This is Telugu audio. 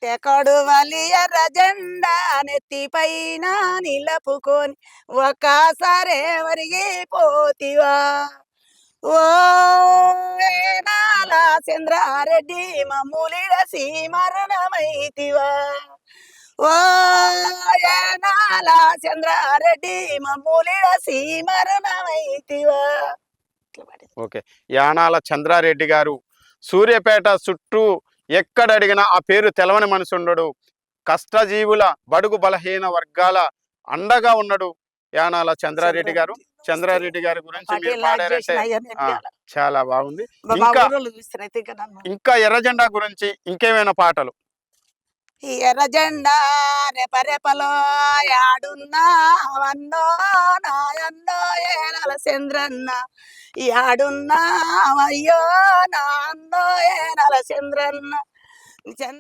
తెకడు వలియర జెండా నెత్తిపైన నిలపుకొని ఒక్కసారి ఒరిగిపోతివా ఓ ఏనాల చంద్రారెడ్డి మమ్ములిడసి మరణమైతివా ఓ ఏనాల చంద్రారెడ్డి మమ్ములిడసి మరణమైతివా. ఓకే. యానాల చంద్రారెడ్డి గారు సూర్యాపేట చుట్టూ ఎక్కడ అడిగినా ఆ పేరు తెలవని మనిషి ఉండడు. కష్టజీవుల బడుగు బలహీన వర్గాల అండగా ఉన్నాడు యానాల చంద్రారెడ్డి గారు. చంద్రారెడ్డి గారి గురించి మీరు పాడారంటే చాలా బాగుంది. ఇంకా ఇంకా ఎర్రజెండా గురించి ఇంకేమైనా పాటలు? ఈ ఎర్ర జెండా రెపరెపలో యాడున్నా వన్నో నాయన్నో ఏనల చంద్రన్న యాడున్నా అయ్యో నాన్నో ఏనల చంద్రన్న